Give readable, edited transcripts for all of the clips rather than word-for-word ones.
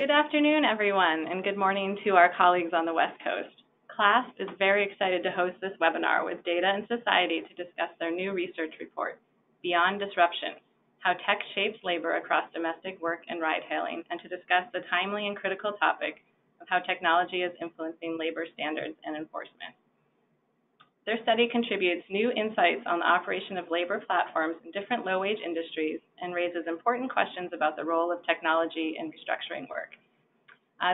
Good afternoon, everyone, and good morning to our colleagues on the West Coast. CLASP is very excited to host this webinar with Data and Society to discuss their new research report, Beyond Disruption, How Tech Shapes Labor Across Domestic Work and Ride-Hailing, and to discuss the timely and critical topic of how technology is influencing labor standards and enforcement. Their study contributes new insights on the operation of labor platforms in different low-wage industries and raises important questions about the role of technology in restructuring work.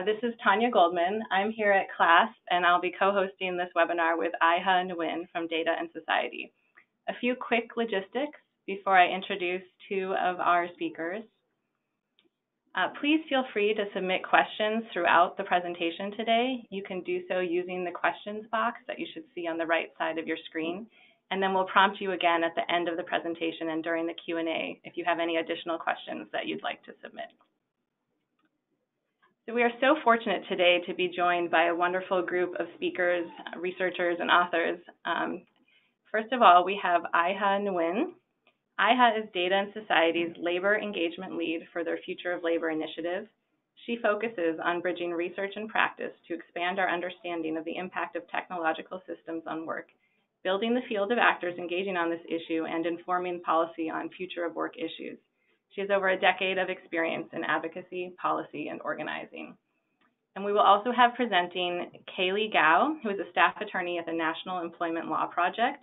This is Tanya Goldman. I'm here at CLASP, and I'll be co-hosting this webinar with Iha Nguyen from Data and Society. A few quick logistics before I introduce two of our speakers. Please feel free to submit questions throughout the presentation today. You can do so using the questions box that you should see on the right side of your screen, and then we'll prompt you again at the end of the presentation and during the Q&A if you have any additional questions that you'd like to submit. So we are so fortunate today to be joined by a wonderful group of speakers, researchers, and authors. First of all, we have Iha Nguyen. Iha is Data and Society's Labor Engagement Lead for their Future of Labor initiative. She focuses on bridging research and practice to expand our understanding of the impact of technological systems on work, building the field of actors engaging on this issue, and informing policy on future of work issues. She has over a decade of experience in advocacy, policy, and organizing. And we will also have presenting Kaylee Gao, who is a staff attorney at the National Employment Law Project.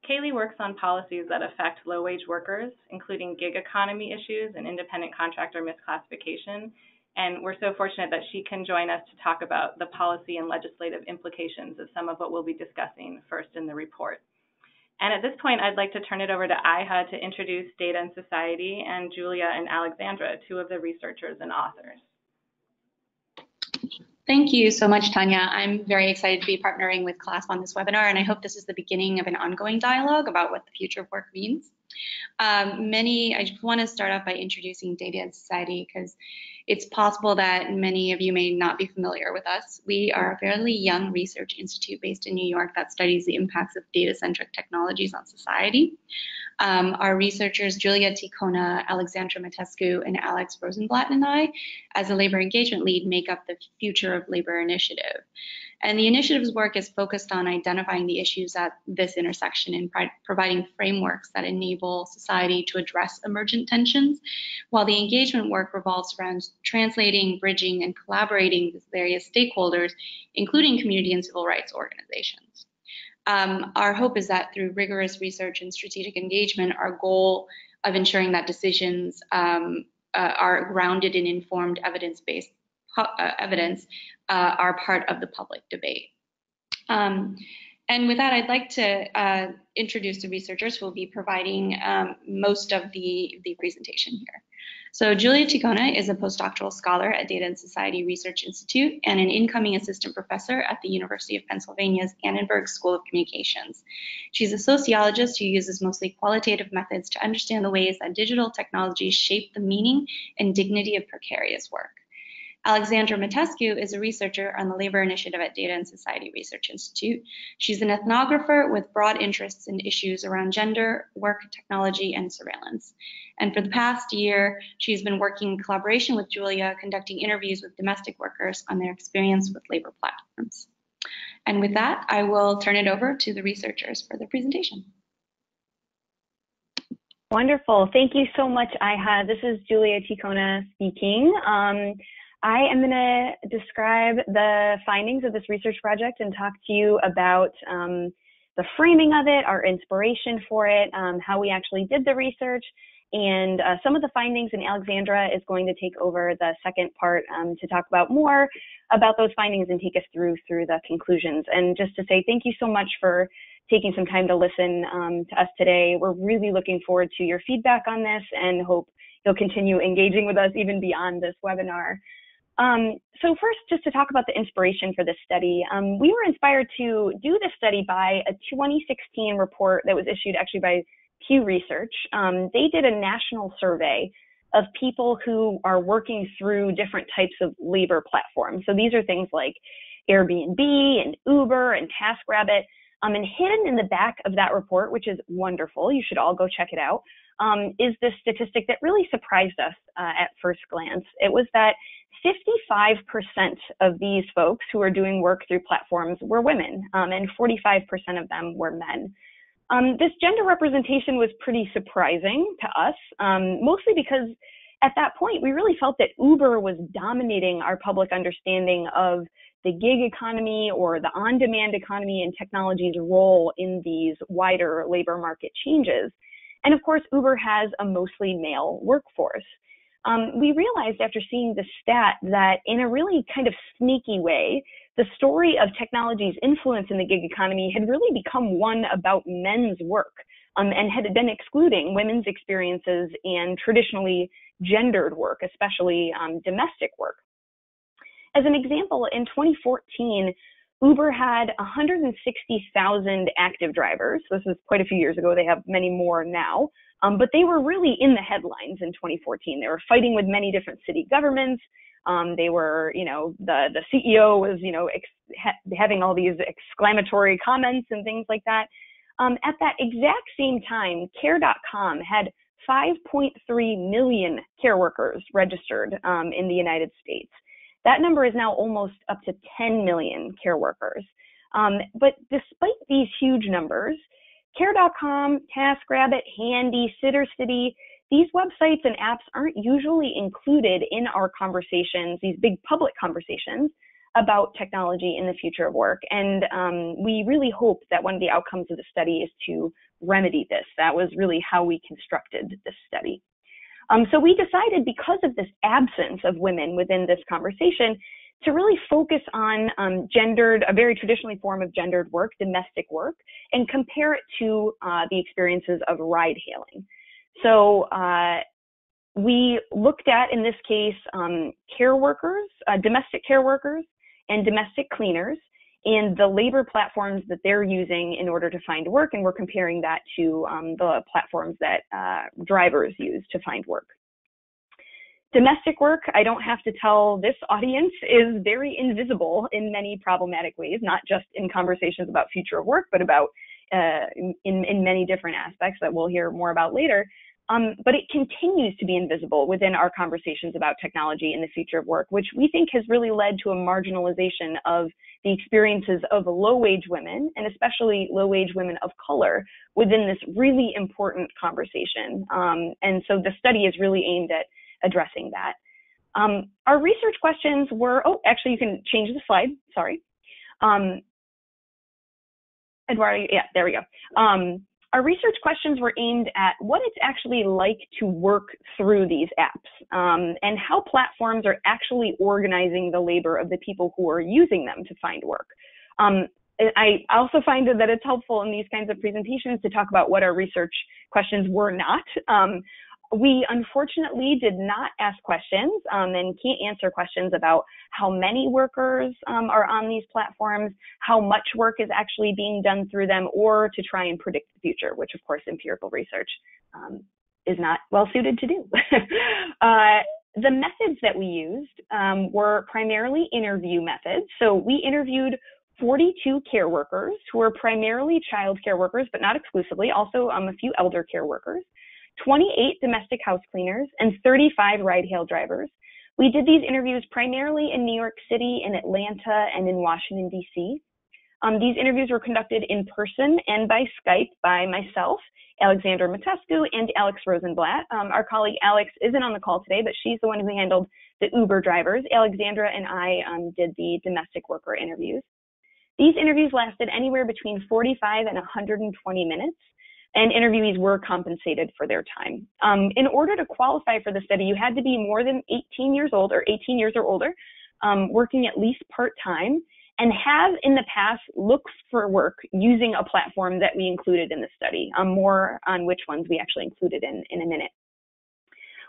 Kaylee works on policies that affect low-wage workers, including gig economy issues and independent contractor misclassification. And we're so fortunate that she can join us to talk about the policy and legislative implications of some of what we'll be discussing first in the report. And at this point, I'd like to turn it over to Iha to introduce Data and Society, and Julia and Alexandra, two of the researchers and authors. Thank you so much, Tanya. I'm very excited to be partnering with CLASP on this webinar, and I hope this is the beginning of an ongoing dialogue about what the future of work means. I just want to start off by introducing Data and Society because it's possible that many of you may not be familiar with us. We are a fairly young research institute based in New York that studies the impacts of data-centric technologies on society. Our researchers, Julia Ticona, Alexandra Matescu, and Alex Rosenblatt and I, as a labor engagement lead, make up the Future of Labor initiative. And the initiative's work is focused on identifying the issues at this intersection and providing frameworks that enable society to address emergent tensions, while the engagement work revolves around translating, bridging, and collaborating with various stakeholders, including community and civil rights organizations. Our hope is that through rigorous research and strategic engagement, our goal of ensuring that decisions are grounded in informed evidence-based evidence are part of the public debate. And with that, I'd like to introduce the researchers who will be providing most of the presentation here. So Julia Ticona is a postdoctoral scholar at Data and Society Research Institute and an incoming assistant professor at the University of Pennsylvania's Annenberg School of Communications. She's a sociologist who uses mostly qualitative methods to understand the ways that digital technologies shape the meaning and dignity of precarious work. Alexandra Matescu is a researcher on the labor initiative at Data and Society Research Institute. She's an ethnographer with broad interests in issues around gender, work, technology, and surveillance. And for the past year, she's been working in collaboration with Julia, conducting interviews with domestic workers on their experience with labor platforms. And with that, I will turn it over to the researchers for their presentation. Wonderful. Thank you so much, Iha. This is Julia Ticona speaking. I am going to describe the findings of this research project and talk to you about the framing of it, our inspiration for it, how we actually did the research, and some of the findings. And Alexandra is going to take over the second part to talk about more about those findings and take us through the conclusions. And just to say thank you so much for taking some time to listen to us today. We're really looking forward to your feedback on this and hope you'll continue engaging with us even beyond this webinar. So first, just to talk about the inspiration for this study, we were inspired to do this study by a 2016 report that was issued actually by Pew Research. They did a national survey of people who are working through different types of labor platforms. So these are things like Airbnb and Uber and TaskRabbit. And hidden in the back of that report, which is wonderful, you should all go check it out, is this statistic that really surprised us at first glance. It was that 55% of these folks who are doing work through platforms were women, and 45% of them were men. This gender representation was pretty surprising to us, mostly because at that point, we really felt that Uber was dominating our public understanding of the gig economy or the on-demand economy and technology's role in these wider labor market changes. And of course, Uber has a mostly male workforce. We realized after seeing the stat that in a really kind of sneaky way, the story of technology's influence in the gig economy had really become one about men's work, and had been excluding women's experiences and traditionally gendered work, especially domestic work. As an example, in 2014, Uber had 160,000 active drivers. This was quite a few years ago. They have many more now, but they were really in the headlines in 2014. They were fighting with many different city governments. They were, the CEO was, having all these exclamatory comments and things like that. At that exact same time, Care.com had 5.3 million care workers registered in the United States. That number is now almost up to 10 million care workers. But despite these huge numbers, Care.com, TaskRabbit, Handy, SitterCity, these websites and apps aren't usually included in our conversations, these big public conversations about technology in the future of work. And we really hope that one of the outcomes of the study is to remedy this. That was really how we constructed this study. So we decided, because of this absence of women within this conversation, to really focus on a very traditionally form of gendered work, domestic work, and compare it to the experiences of ride hailing. So we looked at, in this case, care workers, domestic care workers, and domestic cleaners, and the labor platforms that they're using in order to find work, and we're comparing that to the platforms that drivers use to find work. Domestic work, I don't have to tell this audience, is very invisible in many problematic ways, not just in conversations about future of work, but about in many different aspects that we'll hear more about later. But it continues to be invisible within our conversations about technology in the future of work, which we think has really led to a marginalization of the experiences of low-wage women, and especially low-wage women of color, within this really important conversation. And so the study is really aimed at addressing that. Our research questions were, actually you can change the slide, sorry. Eduardo, yeah, there we go. Our research questions were aimed at what it's actually like to work through these apps, and how platforms are actually organizing the labor of the people who are using them to find work. I also find that it's helpful in these kinds of presentations to talk about what our research questions were not. We unfortunately did not ask questions and can't answer questions about how many workers are on these platforms, how much work is actually being done through them, or to try and predict the future, which of course empirical research is not well suited to do. The methods that we used were primarily interview methods. So we interviewed 42 care workers who were primarily child care workers, but not exclusively, also a few elder care workers, 28 domestic house cleaners, and 35 ride-hail drivers. We did these interviews primarily in New York City, in Atlanta, and in Washington, D.C. These interviews were conducted in person and by Skype by myself, Alexandra Matescu, and Alex Rosenblatt. Our colleague Alex isn't on the call today, but she's the one who handled the Uber drivers. Alexandra and I did the domestic worker interviews. These interviews lasted anywhere between 45 and 120 minutes. And interviewees were compensated for their time. In order to qualify for the study, you had to be more than 18 years old or 18 years or older, working at least part-time, and have in the past looked for work using a platform that we included in the study. More on which ones we actually included in a minute.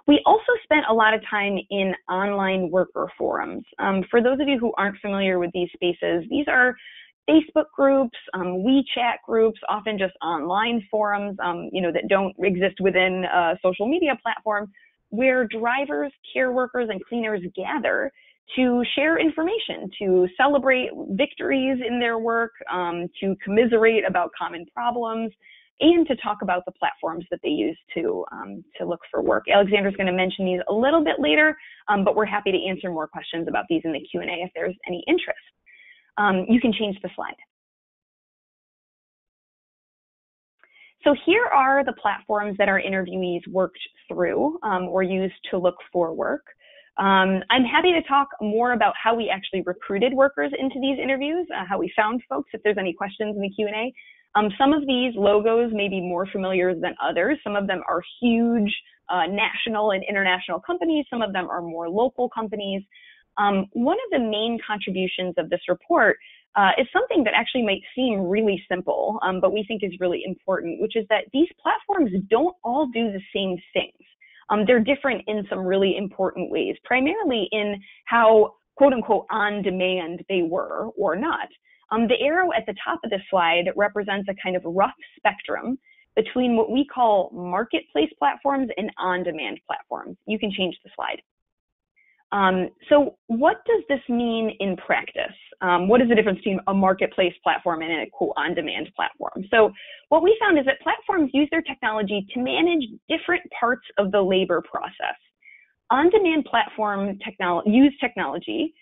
We also spent a lot of time in online worker forums. For those of you who aren't familiar with these spaces, these are Facebook groups, WeChat groups, often just online forums, that don't exist within a social media platform, where drivers, care workers, and cleaners gather to share information, to celebrate victories in their work, to commiserate about common problems, and to talk about the platforms that they use to look for work. Alexandra's going to mention these a little bit later, but we're happy to answer more questions about these in the Q&A if there's any interest. You can change the slide. So here are the platforms that our interviewees worked through or used to look for work. I'm happy to talk more about how we actually recruited workers into these interviews, how we found folks, if there's any questions in the Q&A. Some of these logos may be more familiar than others. Some of them are huge national and international companies. Some of them are more local companies. One of the main contributions of this report is something that actually might seem really simple, but we think is really important, which is that these platforms don't all do the same things. They're different in some really important ways, primarily in how, quote unquote, on demand they were or not. The arrow at the top of this slide represents a kind of rough spectrum between what we call marketplace platforms and on-demand platforms. You can change the slide. So what does this mean in practice? What is the difference between a marketplace platform and a quote on-demand platform? So what we found is that platforms use their technology to manage different parts of the labor process. On-demand platform use technology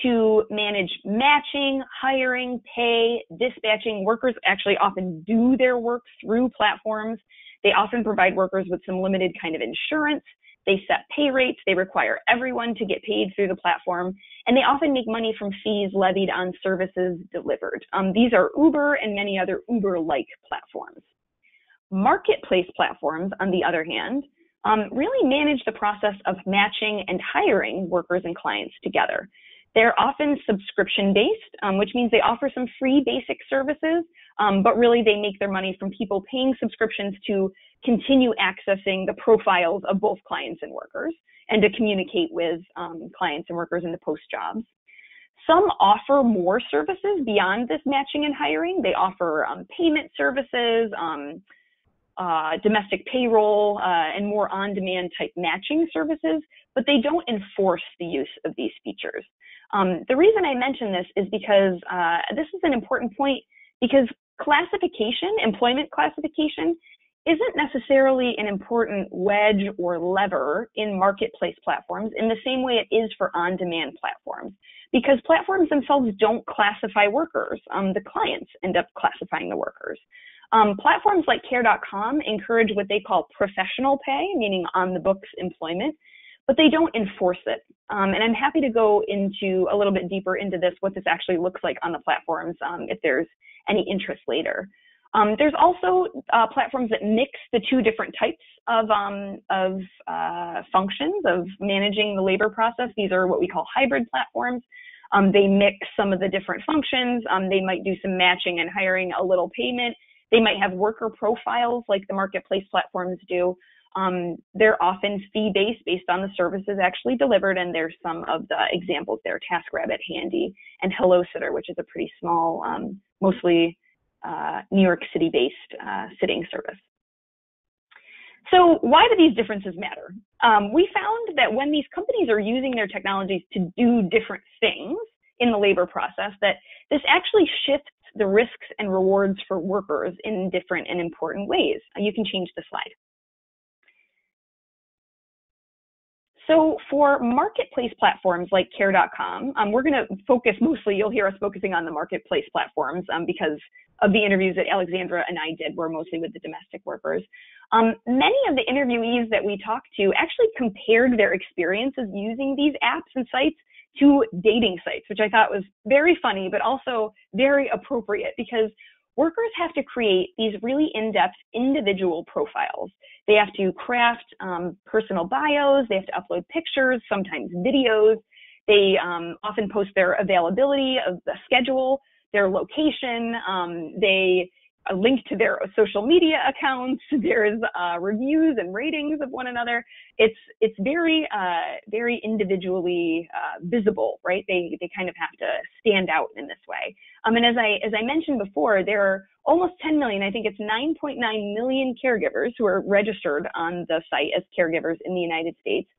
to manage matching, hiring, pay, dispatching. Workers actually often do their work through platforms. They often provide workers with some limited kind of insurance. They set pay rates. They require everyone to get paid through the platform. And they often make money from fees levied on services delivered. These are Uber and many other Uber-like platforms. Marketplace platforms, on the other hand, really manage the process of matching and hiring workers and clients together. They're often subscription-based, which means they offer some free basic services, but really they make their money from people paying subscriptions to continue accessing the profiles of both clients and workers and to communicate with clients and workers and to post jobs. Some offer more services beyond this matching and hiring. They offer payment services, domestic payroll, and more on-demand type matching services, but they don't enforce the use of these features. The reason I mention this is because this is an important point, because classification, employment classification, isn't necessarily an important wedge or lever in marketplace platforms in the same way it is for on-demand platforms, because platforms themselves don't classify workers. The clients end up classifying the workers. Platforms like care.com encourage what they call professional pay, meaning on-the-books employment, but they don't enforce it. And I'm happy to go into a little bit deeper into this, what this actually looks like on the platforms, if there's any interest later. There's also platforms that mix the two different types of functions of managing the labor process. These are what we call hybrid platforms. They mix some of the different functions. They might do some matching and hiring, a little payment. They might have worker profiles like the marketplace platforms do. They're often fee-based based on the services actually delivered, and there's some of the examples there, TaskRabbit, Handy, and HelloSitter, which is a pretty small, mostly New York City-based sitting service. So why do these differences matter? We found that when these companies are using their technologies to do different things in the labor process, that this actually shifts the risks and rewards for workers in different and important ways. You can change the slide. So for marketplace platforms like care.com, we're going to focus mostly, you'll hear us focusing on the marketplace platforms because of the interviews that Alexandra and I did were mostly with the domestic workers. Many of the interviewees that we talked to actually compared their experiences using these apps and sites to dating sites, which I thought was very funny, but also very appropriate because workers have to create these really in-depth individual profiles. They have to craft personal bios, they have to upload pictures, sometimes videos. They often post their availability of the schedule, their location, they link to their social media accounts, there's reviews and ratings of one another. It's very, very individually visible, right? They kind of have to stand out in this way. And as I mentioned before, there are almost 10 million, I think it's 9.9 million caregivers who are registered on the site as caregivers in the United States.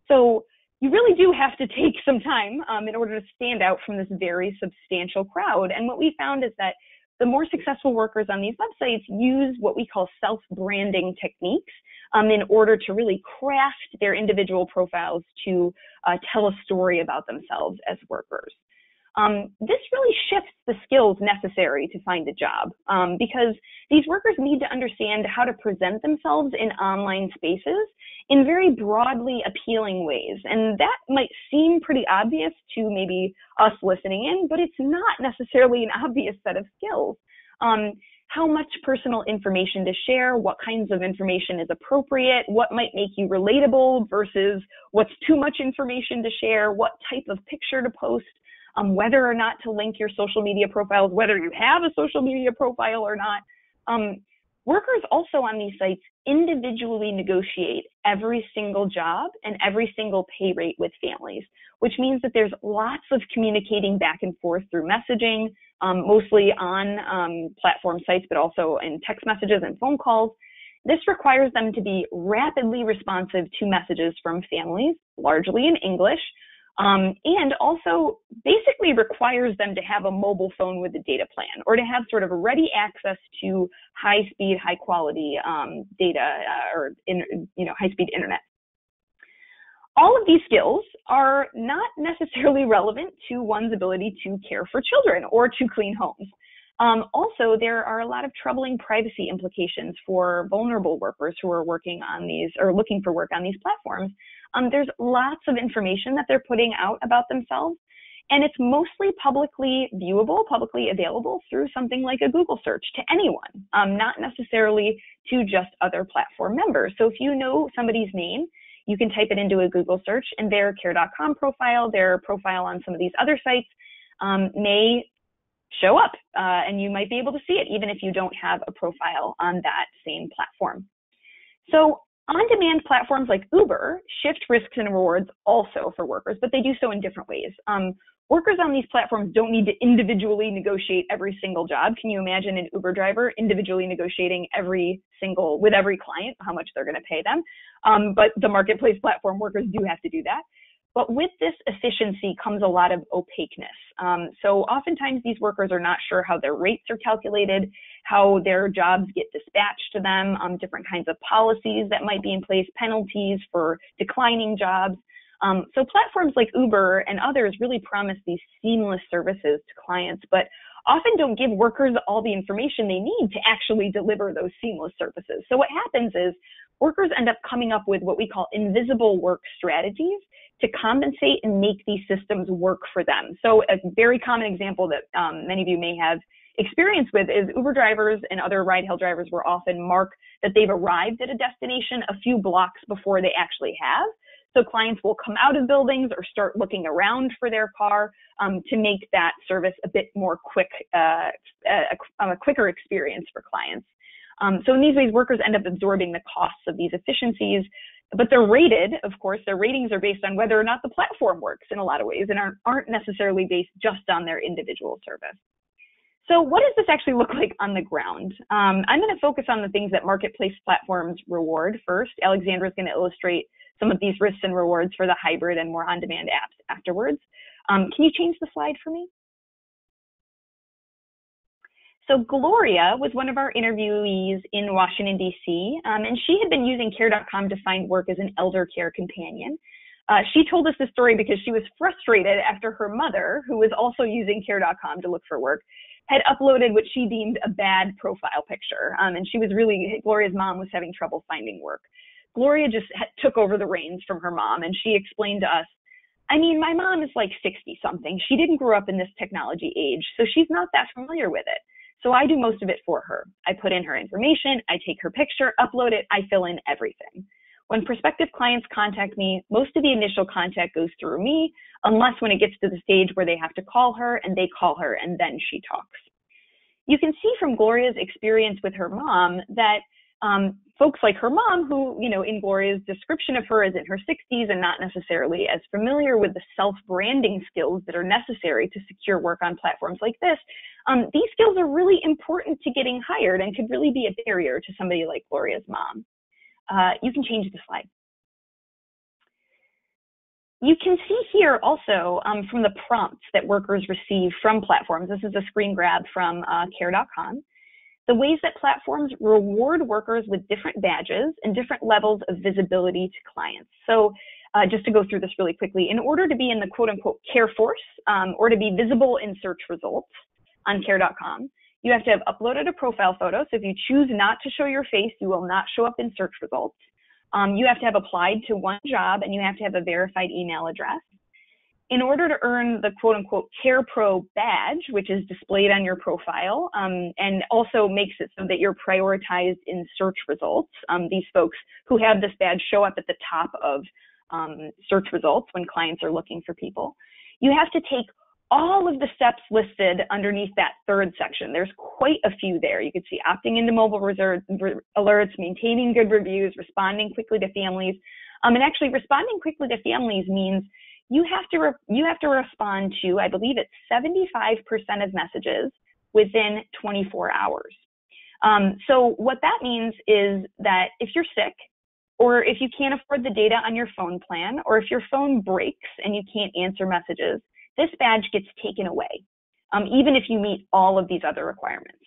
So you really do have to take some time in order to stand out from this very substantial crowd. And what we found is that the more successful workers on these websites use what we call self-branding techniques in order to really craft their individual profiles to tell a story about themselves as workers. This really shifts the skills necessary to find a job because these workers need to understand how to present themselves in online spaces in very broadly appealing ways. And that might seem pretty obvious to maybe us listening in, but it's not necessarily an obvious set of skills. How much personal information to share, what kinds of information is appropriate, what might make you relatable versus what's too much information to share, what type of picture to post, whether or not to link your social media profiles, whether you have a social media profile or not. Workers also on these sites individually negotiate every single job and every single pay rate with families, which means that there's lots of communicating back and forth through messaging, mostly on platform sites, but also in text messages and phone calls. This requires them to be rapidly responsive to messages from families, largely in English, and also basically requires them to have a mobile phone with a data plan or to have sort of ready access to high-speed, high-quality data or high-speed internet. All of these skills are not necessarily relevant to one's ability to care for children or to clean homes. Also, there are a lot of troubling privacy implications for vulnerable workers who are working on these or looking for work on these platforms. There's lots of information that they're putting out about themselves, and it's mostly publicly viewable, publicly available through something like a Google search to anyone, not necessarily to just other platform members. So if you know somebody's name, you can type it into a Google search, and their care.com profile, their profile on some of these other sites may show up, and you might be able to see it even if you don't have a profile on that same platform. So on-demand platforms like Uber shift risks and rewards also for workers, but they do so in different ways. Workers on these platforms don't need to individually negotiate every single job. Can you imagine an Uber driver individually negotiating with every client how much they're going to pay them? But the marketplace platform workers do have to do that. But with this efficiency comes a lot of opaqueness. So oftentimes these workers are not sure how their rates are calculated, how their jobs get dispatched to them, different kinds of policies that might be in place, penalties for declining jobs. So platforms like Uber and others really promise these seamless services to clients, but often don't give workers all the information they need to actually deliver those seamless services. So what happens is workers end up coming up with what we call invisible work strategies to compensate and make these systems work for them. So a very common example that many of you may have experience with is Uber drivers and other ride-hail drivers will often mark that they've arrived at a destination a few blocks before they actually have. So clients will come out of buildings or start looking around for their car to make that service a bit more quick, a quicker experience for clients. So in these ways, workers end up absorbing the costs of these efficiencies, but they're rated, of course, their ratings are based on whether or not the platform works in a lot of ways and aren't necessarily based just on their individual service. So what does this actually look like on the ground? I'm going to focus on the things that marketplace platforms reward first. Alexandra is going to illustrate some of these risks and rewards for the hybrid and more on-demand apps afterwards. Can you change the slide for me? So Gloria was one of our interviewees in Washington, D.C., and she had been using care.com to find work as an elder care companion. She told us this story because she was frustrated after her mother, who was also using care.com to look for work, had uploaded what she deemed a bad profile picture. And Gloria's mom was having trouble finding work. Gloria just took over the reins from her mom, and she explained to us, I mean, my mom is like 60-something. She didn't grow up in this technology age, so she's not that familiar with it. So I do most of it for her. I put in her information, I take her picture, upload it, I fill in everything. When prospective clients contact me, most of the initial contact goes through me, unless when it gets to the stage where they have to call her and they call her and then she talks. You can see from Gloria's experience with her mom that folks like her mom, who, in Gloria's description of her is in her 60s and not necessarily as familiar with the self-branding skills that are necessary to secure work on platforms like this, these skills are really important to getting hired and could really be a barrier to somebody like Gloria's mom. You can change the slide. You can see here also from the prompts that workers receive from platforms. This is a screen grab from care.com. The ways that platforms reward workers with different badges and different levels of visibility to clients. So just to go through this really quickly, in order to be in the quote unquote care force or to be visible in search results on care.com, you have to have uploaded a profile photo. So if you choose not to show your face, you will not show up in search results. You have to have applied to one job and you have to have a verified email address. In order to earn the quote unquote Care Pro badge, which is displayed on your profile and also makes it so that you're prioritized in search results, these folks who have this badge show up at the top of search results when clients are looking for people. You have to take all of the steps listed underneath that third section. There's quite a few there. You can see opting into mobile alerts, maintaining good reviews, responding quickly to families. And actually responding quickly to families means you have to respond to, I believe it's 75% of messages within 24 hours. So what that means is that if you're sick, or if you can't afford the data on your phone plan, or if your phone breaks and you can't answer messages, this badge gets taken away, even if you meet all of these other requirements.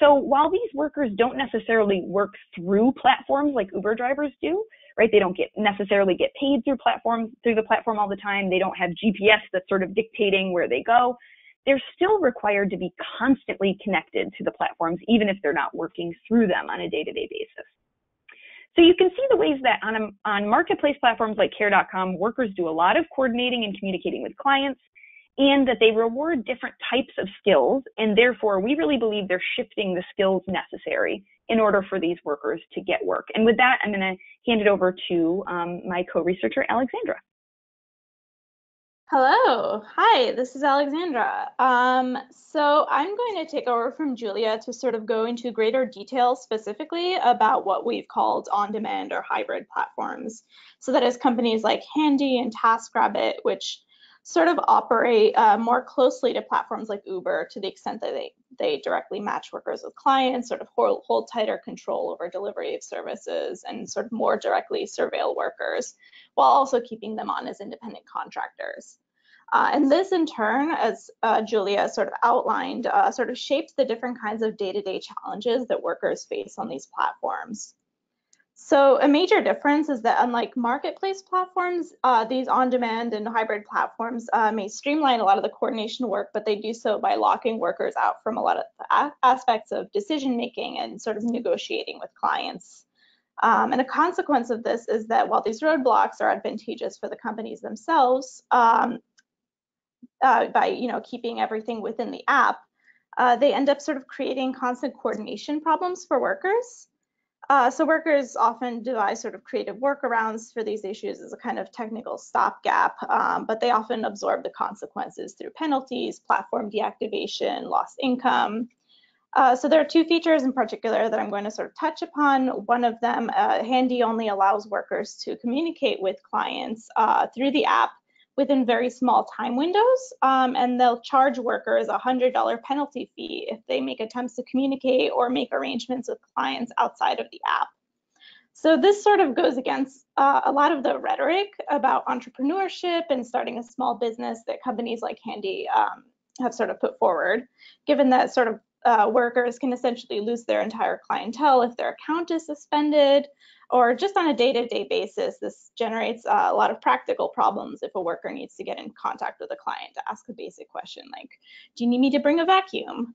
So while these workers don't necessarily work through platforms like Uber drivers do, right? They don't necessarily get paid through the platform all the time. They don't have GPS that's sort of dictating where they go. They're still required to be constantly connected to the platforms, even if they're not working through them on a day-to-day basis. So you can see the ways that on marketplace platforms like care.com, workers do a lot of coordinating and communicating with clients, and that they reward different types of skills. And therefore, we really believe they're shifting the skills necessary in order for these workers to get work. And with that, I'm going to hand it over to my co-researcher, Alexandra. Hello, hi, this is Alexandra. So I'm going to take over from Julia to sort of go into greater detail specifically about what we've called on-demand or hybrid platforms. So that is companies like Handy and TaskRabbit, which sort of operate more closely to platforms like Uber to the extent that they directly match workers with clients, sort of hold tighter control over delivery of services, and sort of more directly surveil workers, while also keeping them on as independent contractors. And this in turn, as Julia sort of outlined, sort of shapes the different kinds of day-to-day challenges that workers face on these platforms. So a major difference is that unlike marketplace platforms, these on-demand and hybrid platforms may streamline a lot of the coordination work, but they do so by locking workers out from a lot of aspects of decision-making and sort of negotiating with clients. And a consequence of this is that while these roadblocks are advantageous for the companies themselves, by keeping everything within the app, they end up sort of creating constant coordination problems for workers. So workers often devise sort of creative workarounds for these issues as a kind of technical stopgap, but they often absorb the consequences through penalties, platform deactivation, lost income. So there are two features in particular that I'm going to sort of touch upon. One of them, Handy only allows workers to communicate with clients through the app within very small time windows, and they'll charge workers a $100 penalty fee if they make attempts to communicate or make arrangements with clients outside of the app. So this sort of goes against a lot of the rhetoric about entrepreneurship and starting a small business that companies like Handy have sort of put forward, given that sort of workers can essentially lose their entire clientele if their account is suspended, or just on a day-to-day basis. This generates a lot of practical problems if a worker needs to get in contact with a client to ask a basic question like, do you need me to bring a vacuum?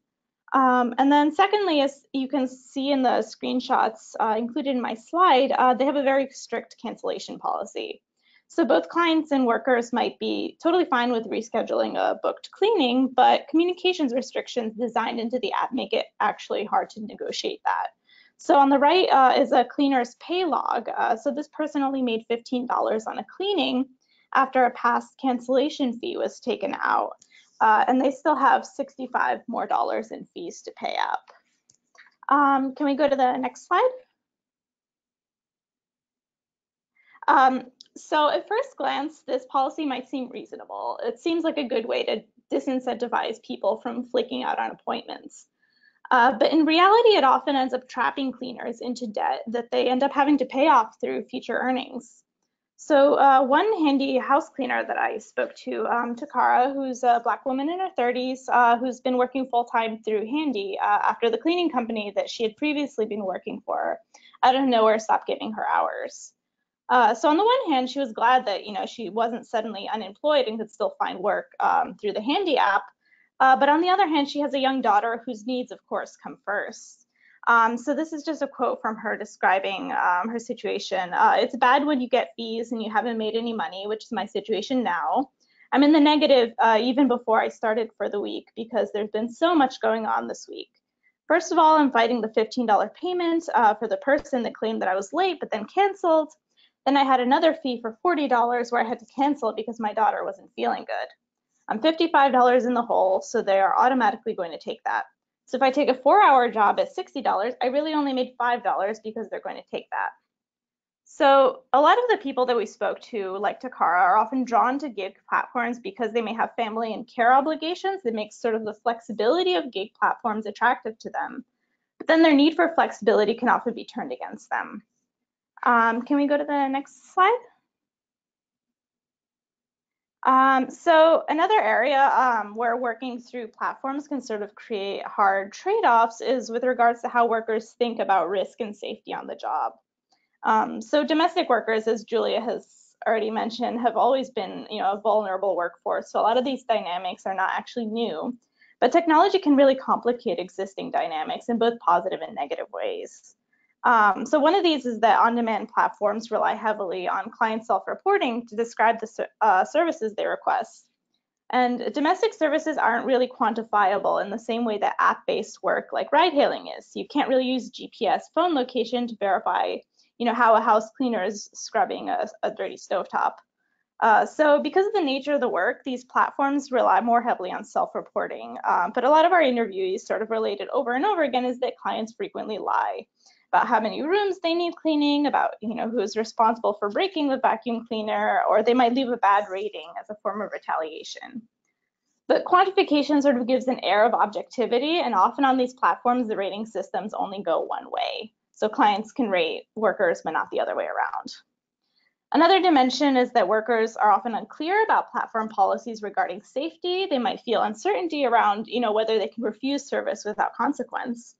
And then secondly, as you can see in the screenshots included in my slide, they have a very strict cancellation policy. So both clients and workers might be totally fine with rescheduling a booked cleaning, but communications restrictions designed into the app make it actually hard to negotiate that. So on the right is a cleaner's pay log. So this person only made $15 on a cleaning after a past cancellation fee was taken out. And they still have $65 more in fees to pay up. Can we go to the next slide? So at first glance, this policy might seem reasonable. It seems like a good way to disincentivize people from flaking out on appointments. But in reality, it often ends up trapping cleaners into debt that they end up having to pay off through future earnings. So one handy house cleaner that I spoke to, Takara, who's a Black woman in her 30s, who's been working full-time through Handy after the cleaning company that she had previously been working for out of nowhere stopped giving her hours. So on the one hand, she was glad that she wasn't suddenly unemployed and could still find work through the Handy app. But on the other hand, she has a young daughter whose needs, of course, come first. So this is just a quote from her describing her situation. It's bad when you get fees and you haven't made any money, which is my situation now. I'm in the negative even before I started for the week because there's been so much going on this week. First of all, I'm fighting the $15 payment for the person that claimed that I was late but then canceled. Then I had another fee for $40 where I had to cancel because my daughter wasn't feeling good. I'm $55 in the hole, so they are automatically going to take that. So if I take a 4-hour job at $60, I really only made $5 because they're going to take that. So a lot of the people that we spoke to, like Takara, are often drawn to gig platforms because they may have family and care obligations that makes sort of the flexibility of gig platforms attractive to them. But then their need for flexibility can often be turned against them. Can we go to the next slide? So another area where working through platforms can sort of create hard trade-offs is with regards to how workers think about risk and safety on the job. So domestic workers, as Julia has already mentioned, have always been a vulnerable workforce. So a lot of these dynamics are not actually new, but technology can really complicate existing dynamics in both positive and negative ways. So one of these is that on-demand platforms rely heavily on client self-reporting to describe the services they request. And domestic services aren't really quantifiable in the same way that app-based work like ride-hailing is. You can't really use GPS phone location to verify, how a house cleaner is scrubbing a dirty stovetop. So because of the nature of the work, these platforms rely more heavily on self-reporting. But a lot of our interviewees sort of related over and over again is that clients frequently lie about how many rooms they need cleaning, about who's responsible for breaking the vacuum cleaner, or they might leave a bad rating as a form of retaliation. But quantification sort of gives an air of objectivity, and often on these platforms, the rating systems only go one way. So clients can rate workers, but not the other way around. Another dimension is that workers are often unclear about platform policies regarding safety. They might feel uncertainty around, whether they can refuse service without consequence.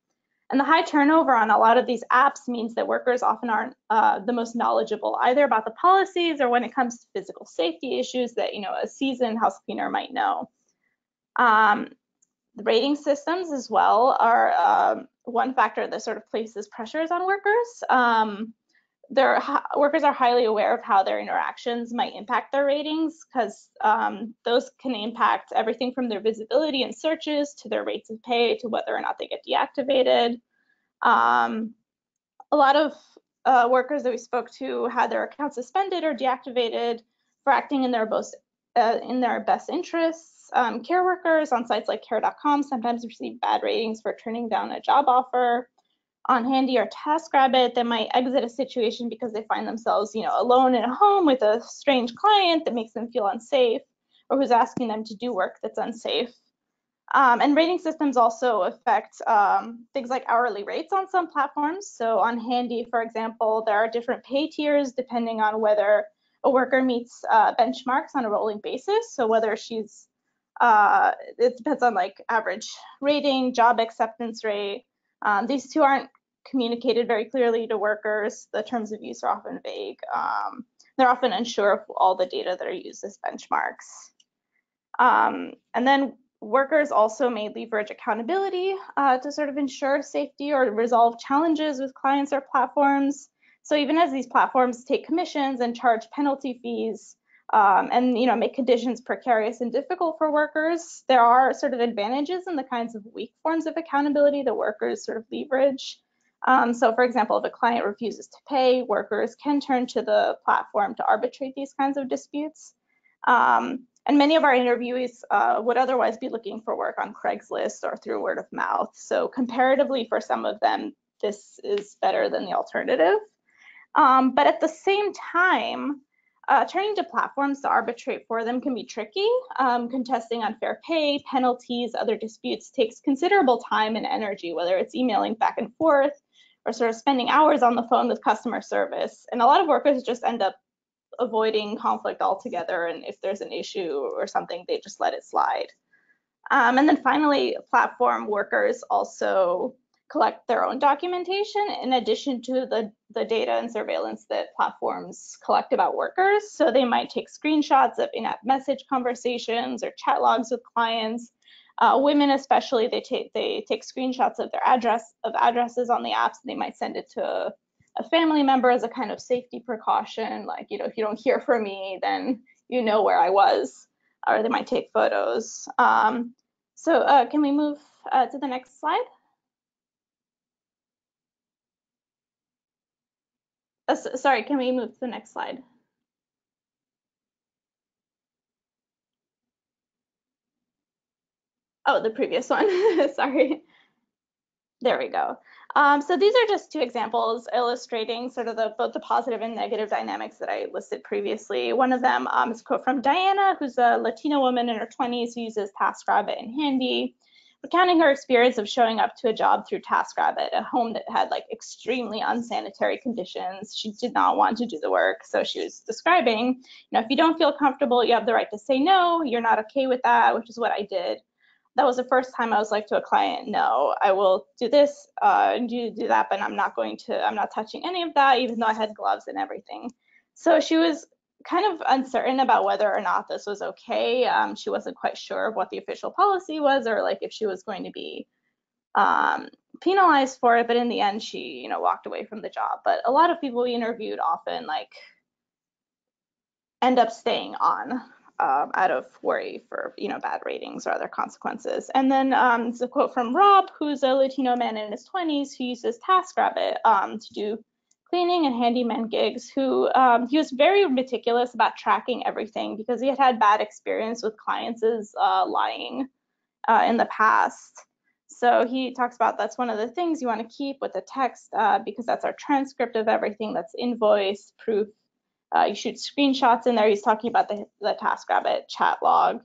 And the high turnover on a lot of these apps means that workers often aren't the most knowledgeable either about the policies or when it comes to physical safety issues that a seasoned house cleaner might know. The rating systems as well are one factor that sort of places pressures on workers. Workers are highly aware of how their interactions might impact their ratings because those can impact everything from their visibility in searches to their rates of pay to whether or not they get deactivated. A lot of workers that we spoke to had their accounts suspended or deactivated for acting in their best interests. Care workers on sites like care.com sometimes receive bad ratings for turning down a job offer. On Handy or TaskRabbit, they might exit a situation because they find themselves, alone in a home with a strange client that makes them feel unsafe or who's asking them to do work that's unsafe. And rating systems also affect things like hourly rates on some platforms. So on Handy, for example, there are different pay tiers depending on whether a worker meets benchmarks on a rolling basis. So whether she's, it depends on like average rating, job acceptance rate. These two aren't communicated very clearly to workers. The terms of use are often vague. They're often unsure of all the data that are used as benchmarks. And then workers also may leverage accountability to sort of ensure safety or resolve challenges with clients or platforms. So even as these platforms take commissions and charge penalty fees and make conditions precarious and difficult for workers, there are sort of advantages in the kinds of weak forms of accountability that workers sort of leverage. So for example, if a client refuses to pay, workers can turn to the platform to arbitrate these kinds of disputes. And many of our interviewees would otherwise be looking for work on Craigslist or through word of mouth. So comparatively for some of them, this is better than the alternative. But at the same time, turning to platforms to arbitrate for them can be tricky. Contesting unfair pay, penalties, other disputes takes considerable time and energy, whether it's emailing back and forth or sort of spending hours on the phone with customer service. And a lot of workers just end up avoiding conflict altogether, and if there's an issue or something, they just let it slide. And then finally, platform workers also collect their own documentation in addition to the data and surveillance that platforms collect about workers. So they might take screenshots of in-app message conversations or chat logs with clients. Women especially, they take screenshots of their addresses on the apps, and they might send it to a family member as a kind of safety precaution, like, you know, if you don't hear from me, then you know where I was. Or they might take photos. So can we move to the next slide? Sorry, can we move to the next slide? Oh, the previous one, sorry. There we go. So these are just two examples illustrating sort of both the positive and negative dynamics that I listed previously. One of them is a quote from Diana, who's a Latina woman in her 20s who uses TaskRabbit and Handy, recounting her experience of showing up to a job through TaskRabbit, a home that had like extremely unsanitary conditions. She did not want to do the work. So she was describing, you know, if you don't feel comfortable, you have the right to say no. You're not okay with that, which is what I did. That was the first time I was like to a client, no, I will do this and do that, but I'm not touching any of that, even though I had gloves and everything. So she was kind of uncertain about whether or not this was okay. She wasn't quite sure of what the official policy was, or like if she was going to be penalized for it. But in the end, she, you know, walked away from the job. But a lot of people we interviewed often like end up staying on out of worry for, you know, bad ratings or other consequences. And then it's a quote from Rob, who's a Latino man in his 20s who uses TaskRabbit to do cleaning and handyman gigs, who he was very meticulous about tracking everything because he had had bad experience with clients lying in the past. So he talks about that's one of the things you want to keep with the text because that's our transcript of everything, that's invoice, proof. You shoot screenshots in there. He's talking about the TaskRabbit chat log.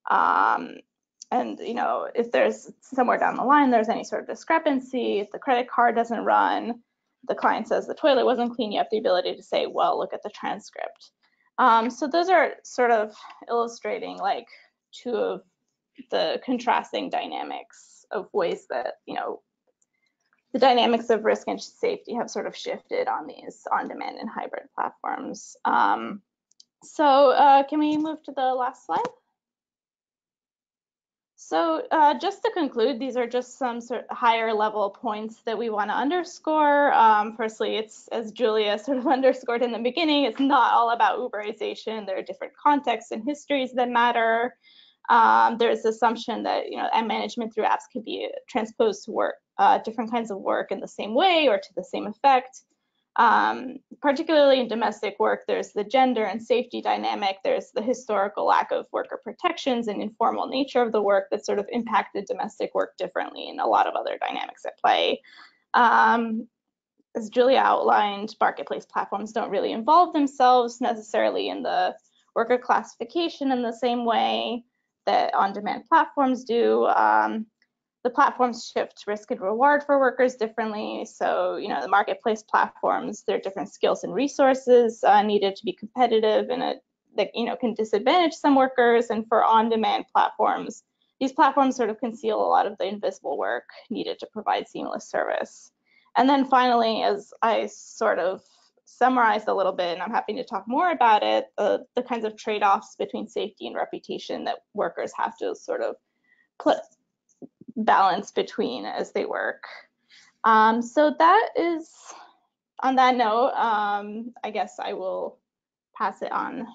And, you know, if there's somewhere down the line, there's any sort of discrepancy, if the credit card doesn't run, the client says the toilet wasn't clean, you have the ability to say, well, look at the transcript. So those are sort of illustrating like two of the contrasting dynamics of ways that, you know, the dynamics of risk and safety have sort of shifted on these on-demand and hybrid platforms. So can we move to the last slide? So just to conclude, these are just some sort of higher level points that we want to underscore. Firstly, it's, as Julia sort of underscored in the beginning, it's not all about Uberization. There are different contexts and histories that matter. There's the assumption that, you know, management through apps could be transposed to work, different kinds of work in the same way or to the same effect. Particularly in domestic work, there's the gender and safety dynamic. There's the historical lack of worker protections and informal nature of the work that sort of impacted domestic work differently, and a lot of other dynamics at play. As Julia outlined, marketplace platforms don't really involve themselves necessarily in the worker classification in the same way that on-demand platforms do. The platforms shift risk and reward for workers differently. So, you know, the marketplace platforms, there are different skills and resources needed to be competitive, and that, you know, can disadvantage some workers. And for on-demand platforms, these platforms sort of conceal a lot of the invisible work needed to provide seamless service. And then finally, as I sort of summarized a little bit, and I'm happy to talk more about it, the kinds of trade-offs between safety and reputation that workers have to sort of balance between as they work. So that is, on that note, I guess I will pass it on.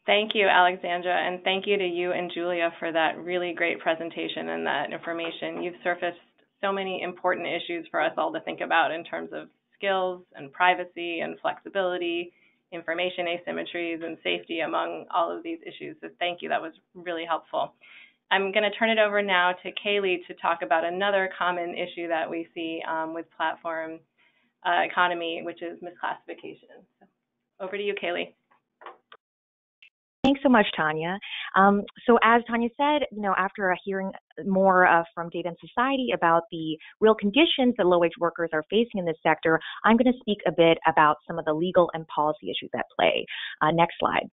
Thank you, Alexandra, and thank you to you and Julia for that really great presentation and that information. You've surfaced so many important issues for us all to think about in terms of skills and privacy and flexibility, information asymmetries and safety among all of these issues. So thank you, that was really helpful. I'm going to turn it over now to Kaylee to talk about another common issue that we see with platform economy, which is misclassification. So over to you, Kaylee. Thanks so much, Tanya. So as Tanya said, you know, after hearing more from Data and Society about the real conditions that low-wage workers are facing in this sector, I'm going to speak a bit about some of the legal and policy issues at play. Next slide.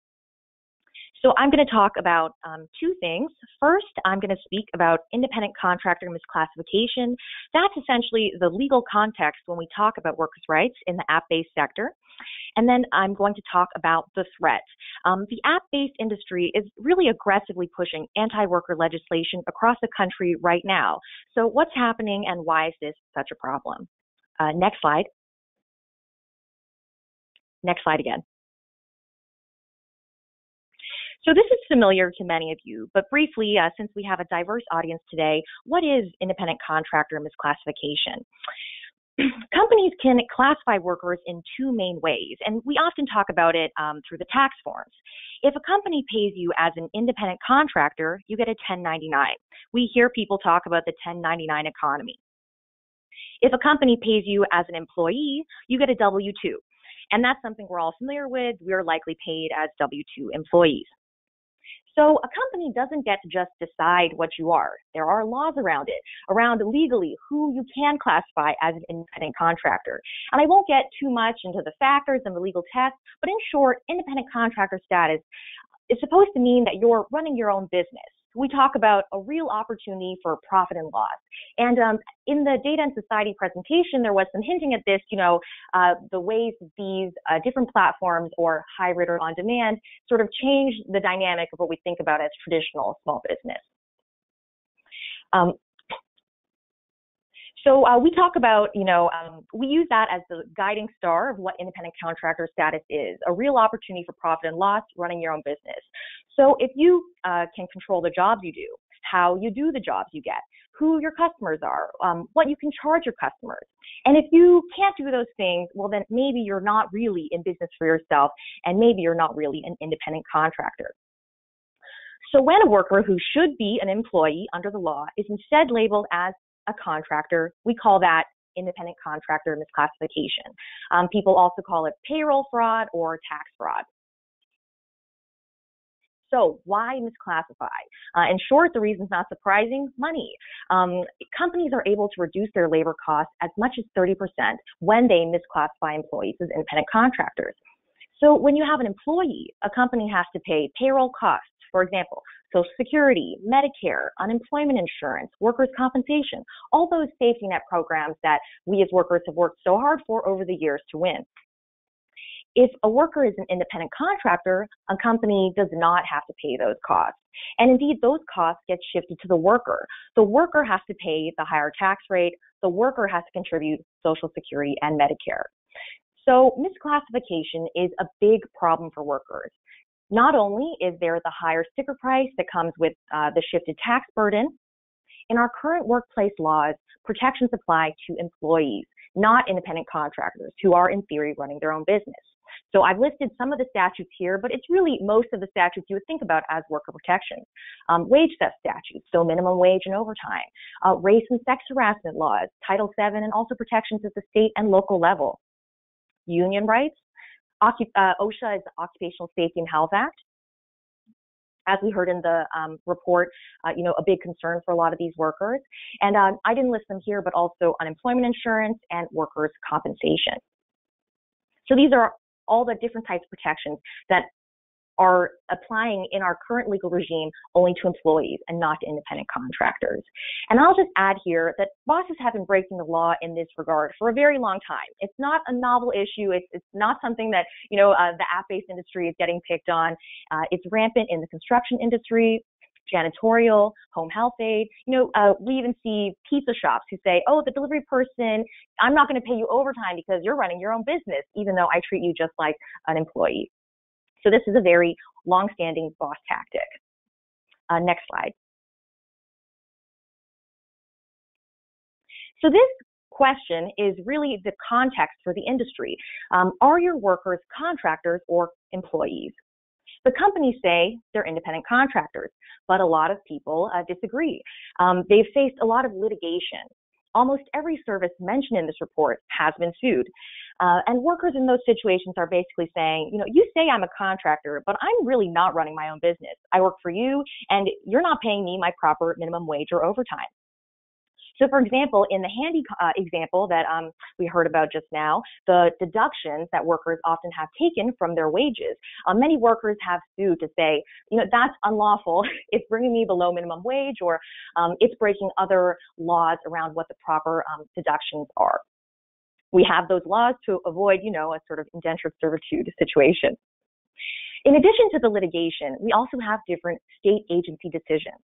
So I'm going to talk about two things. First, I'm going to speak about independent contractor misclassification. That's essentially the legal context when we talk about workers' rights in the app-based sector. And then I'm going to talk about the threat. The app-based industry is really aggressively pushing anti-worker legislation across the country right now. So what's happening and why is this such a problem? Next slide. Next slide again. So this is familiar to many of you, but briefly, since we have a diverse audience today, what is independent contractor misclassification? Companies can classify workers in two main ways, and we often talk about it through the tax forms. If a company pays you as an independent contractor, you get a 1099. We hear people talk about the 1099 economy. If a company pays you as an employee, you get a W-2, and that's something we're all familiar with. We're likely paid as W-2 employees. So a company doesn't get to just decide what you are. There are laws around it, around legally who you can classify as an independent contractor. And I won't get too much into the factors and the legal tests, but in short, independent contractor status is supposed to mean that you're running your own business. We talk about a real opportunity for profit and loss. And in the Data and Society presentation, there was some hinting at this, the ways that these different platforms or hybrid or on-demand sort of change the dynamic of what we think about as traditional small business. So we talk about, we use that as the guiding star of what independent contractor status is, a real opportunity for profit and loss running your own business. So if you can control the jobs you do, how you do the jobs you get, who your customers are, what you can charge your customers. And if you can't do those things, well, then maybe you're not really in business for yourself, and maybe you're not really an independent contractor. So when a worker who should be an employee under the law is instead labeled as a contractor, we call that independent contractor misclassification. People also call it payroll fraud or tax fraud. So why misclassify? In short, the reason's not surprising: money. Companies are able to reduce their labor costs as much as 30% when they misclassify employees as independent contractors. So when you have an employee, a company has to pay payroll costs, for example, Social Security, Medicare, unemployment insurance, workers' compensation, all those safety net programs that we as workers have worked so hard for over the years to win. If a worker is an independent contractor, a company does not have to pay those costs. And indeed, those costs get shifted to the worker. The worker has to pay the higher tax rate. The worker has to contribute Social Security and Medicare. So misclassification is a big problem for workers. Not only is there the higher sticker price that comes with the shifted tax burden, in our current workplace laws, protections apply to employees, not independent contractors who are in theory running their own business. So I've listed some of the statutes here, but it's really most of the statutes you would think about as worker protections. Wage theft statutes, so minimum wage and overtime, race and sex harassment laws, Title VII, and also protections at the state and local level. Union rights, OSHA is the Occupational Safety and Health Act. As we heard in the report, a big concern for a lot of these workers. And I didn't list them here, but also unemployment insurance and workers' compensation. So these are all the different types of protections that are applying in our current legal regime only to employees and not to independent contractors. And I'll just add here that bosses have been breaking the law in this regard for a very long time. It's not a novel issue. It's not something that, the app-based industry is getting picked on. It's rampant in the construction industry, janitorial, home health aid. We even see pizza shops who say, oh, the delivery person, I'm not going to pay you overtime because you're running your own business, even though I treat you just like an employee. So this is a very long-standing boss tactic. Next slide. So this question is really the context for the industry. Are your workers contractors or employees? The companies say they're independent contractors, but a lot of people disagree. They've faced a lot of litigation. Almost every service mentioned in this report has been sued. And workers in those situations are basically saying, you say I'm a contractor, but I'm really not running my own business. I work for you, and you're not paying me my proper minimum wage or overtime. So, for example, in the handy example that we heard about just now, the deductions that workers often have taken from their wages, many workers have sued to say, that's unlawful. It's bringing me below minimum wage, or it's breaking other laws around what the proper deductions are. We have those laws to avoid, a sort of indentured servitude situation. In addition to the litigation, we also have different state agency decisions.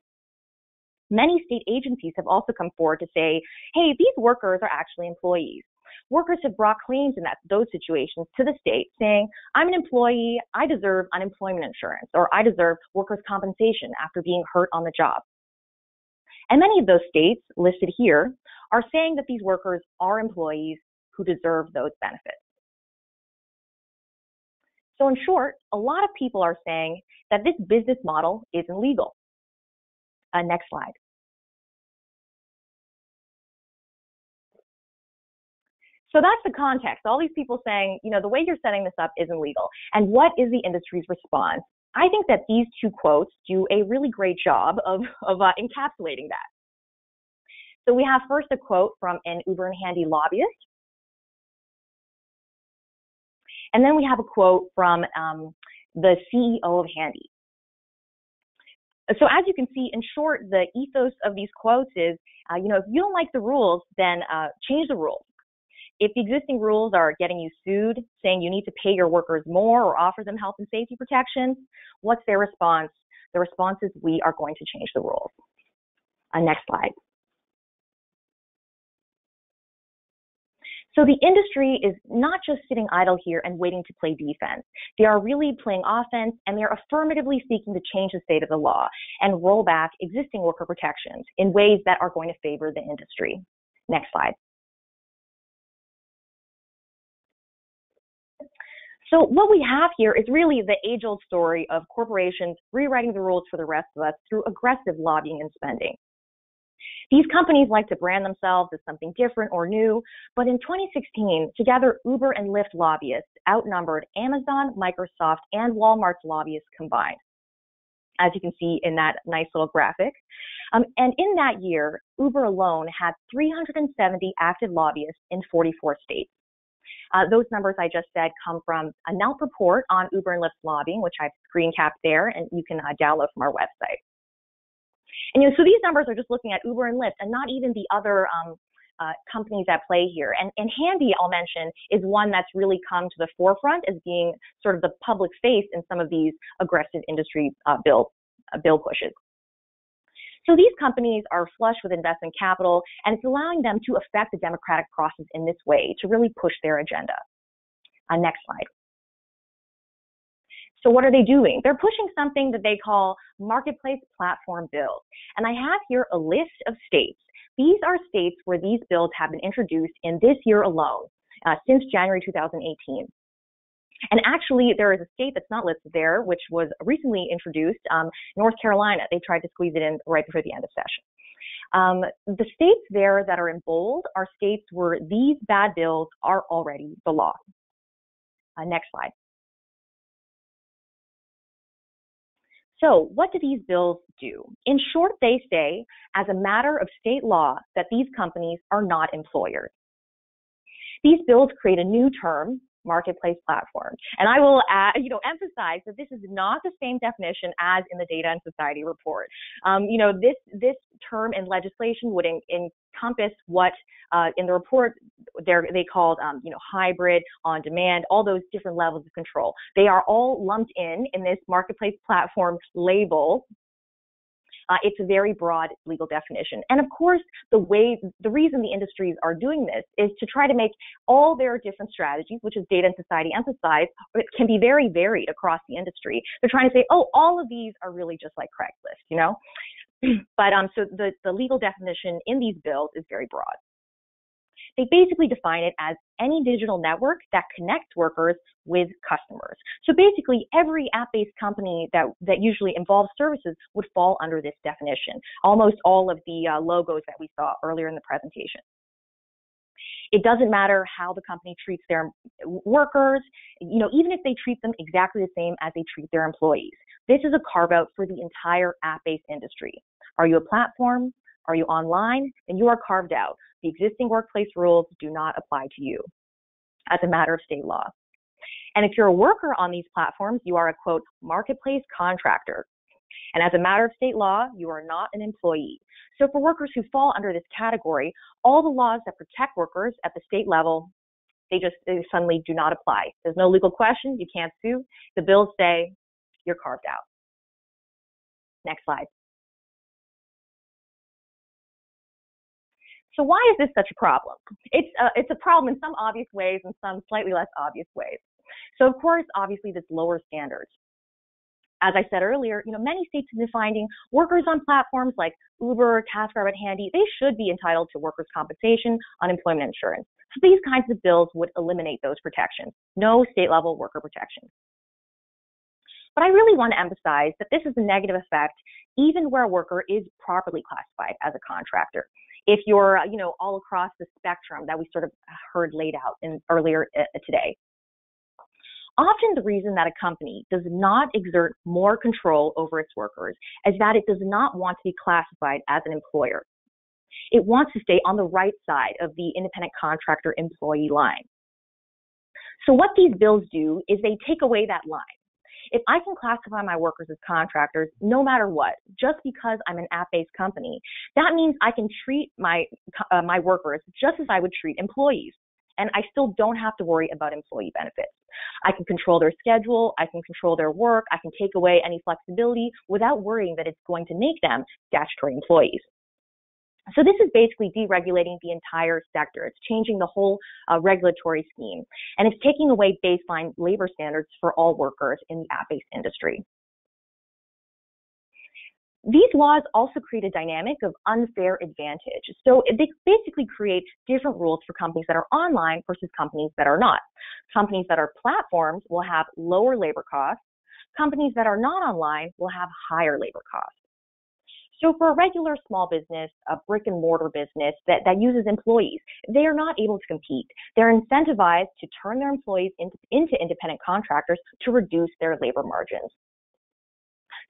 Many state agencies have also come forward to say, hey, these workers are actually employees. Workers have brought claims in those situations to the state saying, I'm an employee, I deserve unemployment insurance, or I deserve workers' compensation after being hurt on the job. And many of those states listed here are saying that these workers are employees who deserve those benefits. So in short, a lot of people are saying that this business model isn't legal. Next slide. So that's the context. All these people saying, the way you're setting this up isn't legal. And what is the industry's response? I think that these two quotes do a really great job of encapsulating that. So we have first a quote from an Uber and Handy lobbyist. And then we have a quote from the CEO of Handy. So as you can see, in short, the ethos of these quotes is, if you don't like the rules, then change the rules. If the existing rules are getting you sued, saying you need to pay your workers more or offer them health and safety protections, what's their response? The response is, we are going to change the rules. Next slide. So the industry is not just sitting idle here and waiting to play defense. They are really playing offense, and they're affirmatively seeking to change the state of the law and roll back existing worker protections in ways that are going to favor the industry. Next slide. So what we have here is really the age-old story of corporations rewriting the rules for the rest of us through aggressive lobbying and spending. These companies like to brand themselves as something different or new, but in 2016, together Uber and Lyft lobbyists outnumbered Amazon, Microsoft, and Walmart's lobbyists combined, as you can see in that nice little graphic. And in that year, Uber alone had 370 active lobbyists in 44 states. Those numbers I just said come from a NELP report on Uber and Lyft's lobbying, which I've screen capped there, and you can download from our website. And so these numbers are just looking at Uber and Lyft and not even the other companies at play here. And Handy, I'll mention, is one that's really come to the forefront as being sort of the public face in some of these aggressive industry bill pushes. So these companies are flush with investment capital, and it's allowing them to affect the democratic process in this way to really push their agenda. Next slide. So what are they doing? They're pushing something that they call marketplace platform bills. And I have here a list of states. These are states where these bills have been introduced in this year alone, since January 2018. And actually, there is a state that's not listed there, which was recently introduced, North Carolina. They tried to squeeze it in right before the end of session. The states there that are in bold are states where these bad bills are already the law. Next slide. So what do these bills do? In short, they say, as a matter of state law, that these companies are not employers. These bills create a new term, marketplace platform. And I will emphasize that this is not the same definition as in the Data and Society report. This term in legislation would encompass what in the report they called hybrid, on demand, all those different levels of control. They are all lumped in this marketplace platform label. It's a very broad legal definition. And of course, the reason the industries are doing this is to try to make all their different strategies, which is Data and Society emphasize, it can be very varied across the industry. They're trying to say, oh, all of these are really just like Craigslist, But so the legal definition in these bills is very broad. They basically define it as any digital network that connects workers with customers. So basically, every app-based company that usually involves services would fall under this definition, almost all of the logos that we saw earlier in the presentation. It doesn't matter how the company treats their workers, even if they treat them exactly the same as they treat their employees. This is a carve-out for the entire app-based industry. Are you a platform? Are you online? Then you are carved out. The existing workplace rules do not apply to you as a matter of state law. And if you're a worker on these platforms, you are a, quote, marketplace contractor. And as a matter of state law, you are not an employee. So for workers who fall under this category, all the laws that protect workers at the state level, they suddenly do not apply. There's no legal question. You can't sue. The bills say you're carved out. Next slide. So why is this such a problem? It's a problem in some obvious ways and some slightly less obvious ways. So of course, obviously, this lowers standards. As I said earlier, many states have been finding workers on platforms like Uber, TaskRabbit, Handy, they should be entitled to workers' compensation, unemployment insurance. So these kinds of bills would eliminate those protections. No state-level worker protection. But I really want to emphasize that this is a negative effect even where a worker is properly classified as a contractor. If you're, all across the spectrum that we sort of heard laid out earlier today. Often the reason that a company does not exert more control over its workers is that it does not want to be classified as an employer. It wants to stay on the right side of the independent contractor employee line. So what these bills do is they take away that line. If I can classify my workers as contractors, no matter what, just because I'm an app-based company, that means I can treat my workers just as I would treat employees. And I still don't have to worry about employee benefits. I can control their schedule, I can control their work, I can take away any flexibility without worrying that it's going to make them statutory employees. So this is basically deregulating the entire sector. It's changing the whole regulatory scheme, and it's taking away baseline labor standards for all workers in the app-based industry. These laws also create a dynamic of unfair advantage. So they basically create different rules for companies that are online versus companies that are not. Companies that are platforms will have lower labor costs. Companies that are not online will have higher labor costs. So for a regular small business, a brick and mortar business that uses employees, they are not able to compete. They're incentivized to turn their employees into independent contractors to reduce their labor margins.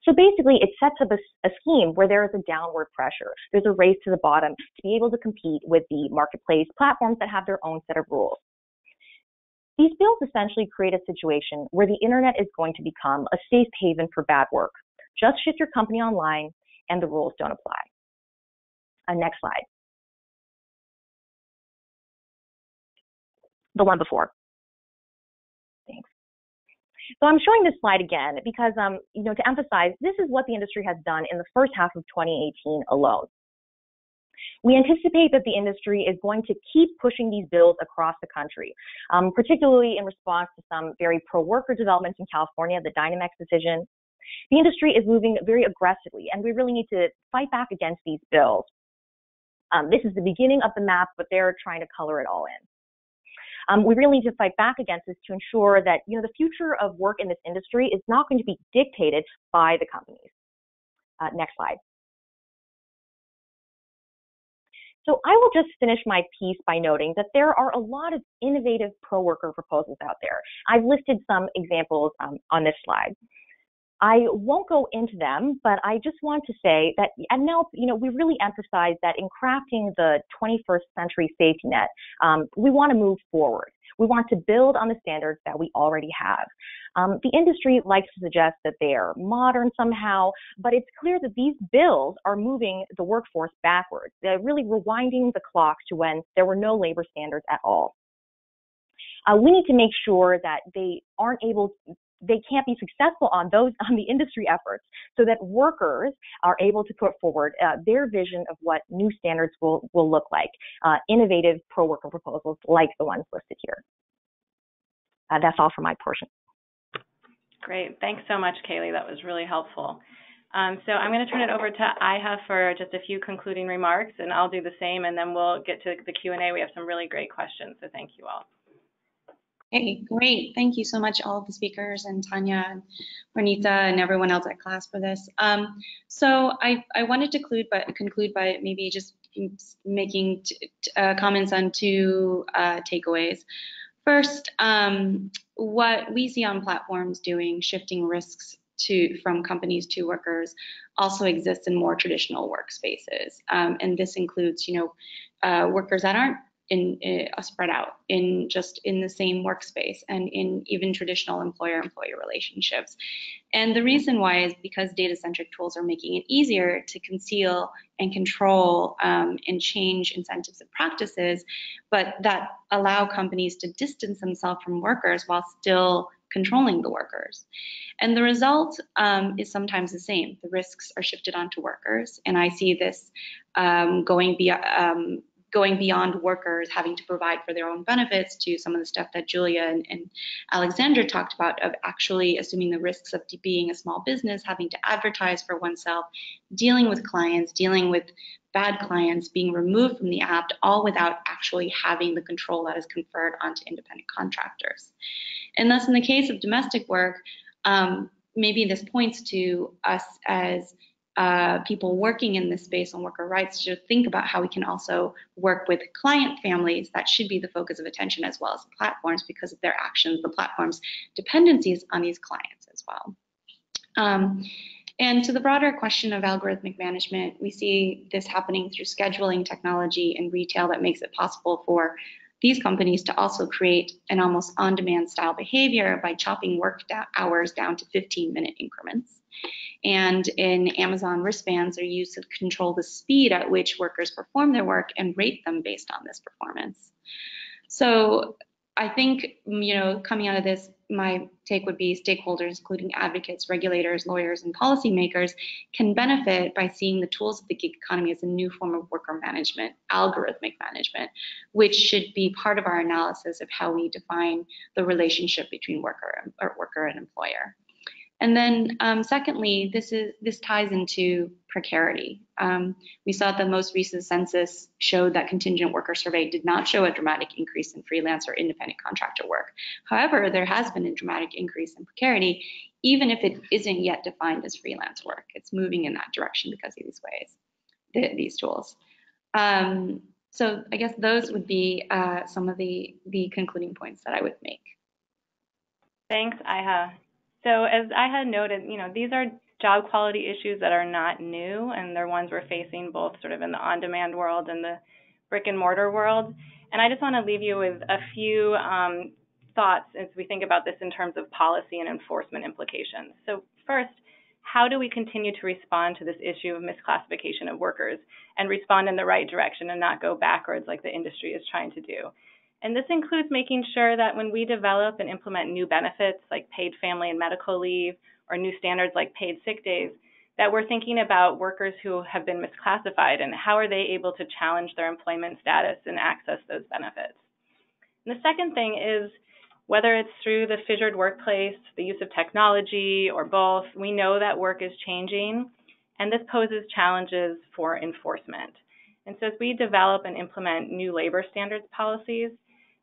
So basically, it sets up a scheme where there is a downward pressure. There's a race to the bottom to be able to compete with the marketplace platforms that have their own set of rules. These bills essentially create a situation where the internet is going to become a safe haven for bad work. Just shift your company online and the rules don't apply. Next slide. The one before. Thanks. So I'm showing this slide again because, to emphasize, this is what the industry has done in the first half of 2018 alone. We anticipate that the industry is going to keep pushing these bills across the country, particularly in response to some very pro-worker developments in California, the Dynamex decision. The industry is moving very aggressively, and we really need to fight back against these bills. This is the beginning of the map, but they're trying to color it all in. We really need to fight back against this to ensure that the future of work in this industry is not going to be dictated by the companies. Next slide. So I will just finish my piece by noting that there are a lot of innovative pro-worker proposals out there. I've listed some examples on this slide. I won't go into them, but I just want to say that at NELP, we really emphasize that in crafting the 21st century safety net, we want to move forward. We want to build on the standards that we already have. The industry likes to suggest that they are modern somehow, but it's clear that these bills are moving the workforce backwards. They're really rewinding the clock to when there were no labor standards at all. We need to make sure that they can't be successful on the industry efforts, so that workers are able to put forward their vision of what new standards will look like, innovative pro-worker proposals like the ones listed here. That's all for my portion. Great. Thanks so much, Kaylee. That was really helpful. So I'm going to turn it over to Iha for just a few concluding remarks, and I'll do the same, and then we'll get to the Q&A. We have some really great questions, so thank you all. Okay, great. Thank you so much, all of the speakers, and Tanya and Juanita and everyone else at CLASP for this. So I wanted to conclude by maybe just making comments on two takeaways. First, what we see on platforms doing, shifting risks from companies to workers, also exists in more traditional workspaces, and this includes, workers that aren't spread out in the same workspace and in even traditional employer-employee relationships. And the reason why is because data-centric tools are making it easier to conceal and control and change incentives and practices, but that allow companies to distance themselves from workers while still controlling the workers. And the result is sometimes the same. The risks are shifted onto workers, and I see this going beyond workers having to provide for their own benefits to some of the stuff that Julia and Alexandra talked about, of actually assuming the risks of being a small business, having to advertise for oneself, dealing with clients, dealing with bad clients, being removed from the app, all without actually having the control that is conferred onto independent contractors. And thus, in the case of domestic work, maybe this points to us as people working in this space on worker rights to think about how we can also work with client families. That should be the focus of attention, as well as the platforms, because of their actions, the platforms' dependencies on these clients as well. And to the broader question of algorithmic management, we see this happening through scheduling technology in retail that makes it possible for these companies to also create an almost on-demand style behavior by chopping work hours down to 15-minute increments. And in Amazon, wristbands are used to control the speed at which workers perform their work and rate them based on this performance. So I think, coming out of this, my take would be stakeholders, including advocates, regulators, lawyers, and policymakers, can benefit by seeing the tools of the gig economy as a new form of worker management, algorithmic management, which should be part of our analysis of how we define the relationship between worker and employer. And then secondly, this ties into precarity. We saw that the most recent census showed that contingent worker survey did not show a dramatic increase in freelance or independent contractor work. However, there has been a dramatic increase in precarity, even if it isn't yet defined as freelance work. It's moving in that direction because of these tools. So I guess those would be some of the concluding points that I would make. Thanks, Iha. So as I had noted, these are job quality issues that are not new, and they're ones we're facing both sort of in the on-demand world and the brick and mortar world. And I just want to leave you with a few thoughts as we think about this in terms of policy and enforcement implications. So first, how do we continue to respond to this issue of misclassification of workers and respond in the right direction and not go backwards like the industry is trying to do? And this includes making sure that when we develop and implement new benefits like paid family and medical leave or new standards like paid sick days, that we're thinking about workers who have been misclassified and how are they able to challenge their employment status and access those benefits. And the second thing is, whether it's through the fissured workplace, the use of technology, or both, we know that work is changing, and this poses challenges for enforcement. And so as we develop and implement new labor standards policies,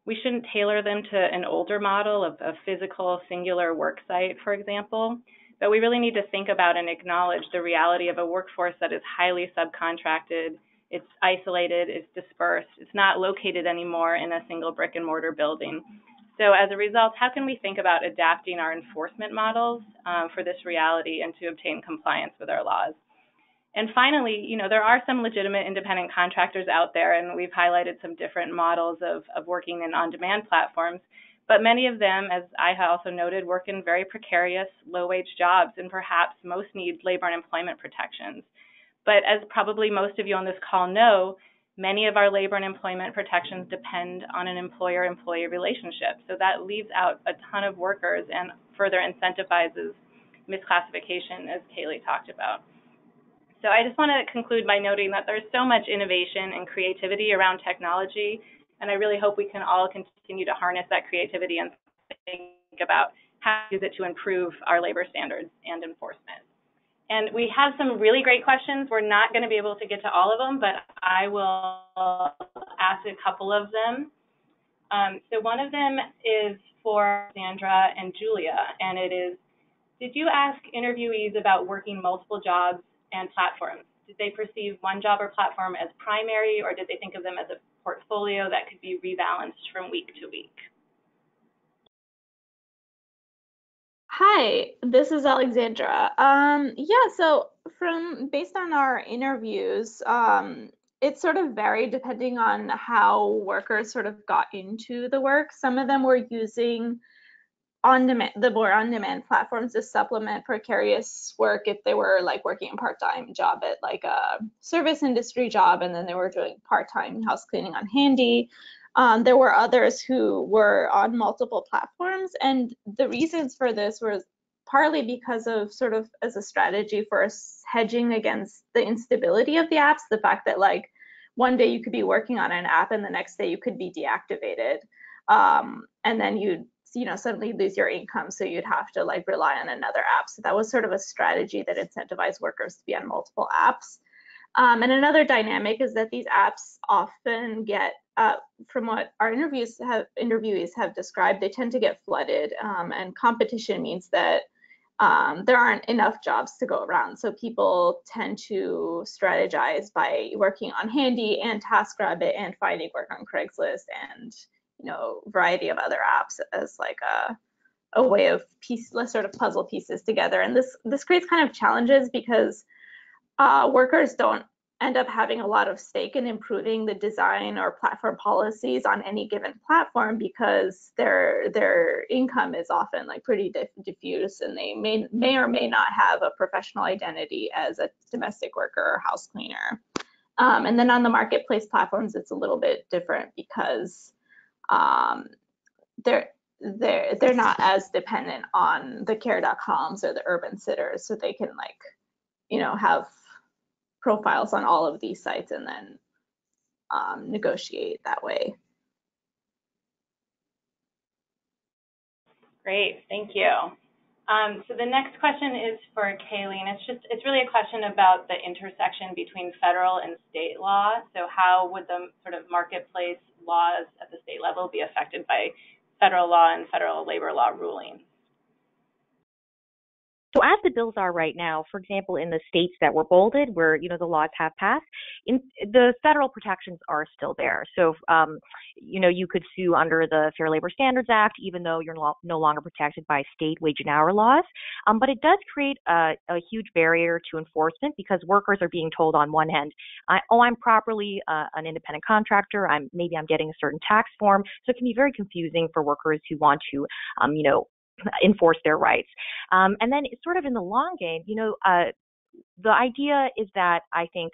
we shouldn't tailor them to an older model of a physical singular work site, for example, but we really need to think about and acknowledge the reality of a workforce that is highly subcontracted, it's isolated, it's dispersed, it's not located anymore in a single brick and mortar building. So as a result, how can we think about adapting our enforcement models for this reality and to obtain compliance with our laws? And finally, there are some legitimate independent contractors out there, and we've highlighted some different models of working in on-demand platforms, but many of them, as Iha also noted, work in very precarious, low-wage jobs, and perhaps most need labor and employment protections. But as probably most of you on this call know, many of our labor and employment protections depend on an employer-employee relationship, so that leaves out a ton of workers and further incentivizes misclassification, as Kaylee talked about. So I just want to conclude by noting that there's so much innovation and creativity around technology, and I really hope we can all continue to harness that creativity and think about how to use it to improve our labor standards and enforcement. And we have some really great questions. We're not going to be able to get to all of them, but I will ask a couple of them. So one of them is for Sandra and Julia, and it is, did you ask interviewees about working multiple jobs and platforms? Did they perceive one job or platform as primary, or did they think of them as a portfolio that could be rebalanced from week to week? Hi, this is Alexandra. Yeah, so based on our interviews, it sort of varied depending on how workers sort of got into the work. Some of them were using the more on-demand platforms to supplement precarious work if they were like working a part-time job at like a service industry job, and then they were doing part-time house cleaning on Handy. There were others who were on multiple platforms, and the reasons for this was partly because of sort of as a strategy for hedging against the instability of the apps, the fact that like one day you could be working on an app and the next day you could be deactivated, and then you'd suddenly lose your income, so you'd have to like rely on another app. So that was sort of a strategy that incentivized workers to be on multiple apps. And another dynamic is that these apps often get, from what our interviewees have described, they tend to get flooded, and competition means that there aren't enough jobs to go around. So people tend to strategize by working on Handy and TaskRabbit and finding work on Craigslist and variety of other apps as like a way of sort of puzzle pieces together. And this creates kind of challenges because workers don't end up having a lot of stake in improving the design or platform policies on any given platform, because their income is often like pretty diffuse, and they may or may not have a professional identity as a domestic worker or house cleaner. And then on the marketplace platforms, it's a little bit different because they're not as dependent on the care.coms or the urban sitters, so they can like have profiles on all of these sites and then negotiate that way. Great, thank you. So the next question is for Kayleen. It's really a question about the intersection between federal and state law. So how would the sort of marketplace laws at the state level be affected by federal law and federal labor law rulings? So as the bills are right now, for example, in the states that were bolded, where the laws have passed, the federal protections are still there. So you could sue under the Fair Labor Standards Act, even though you're no longer protected by state wage and hour laws. But it does create a huge barrier to enforcement, because workers are being told on one hand, I'm properly an independent contractor. Maybe I'm getting a certain tax form. So it can be very confusing for workers who want to enforce their rights. And then sort of in the long game, the idea is that I think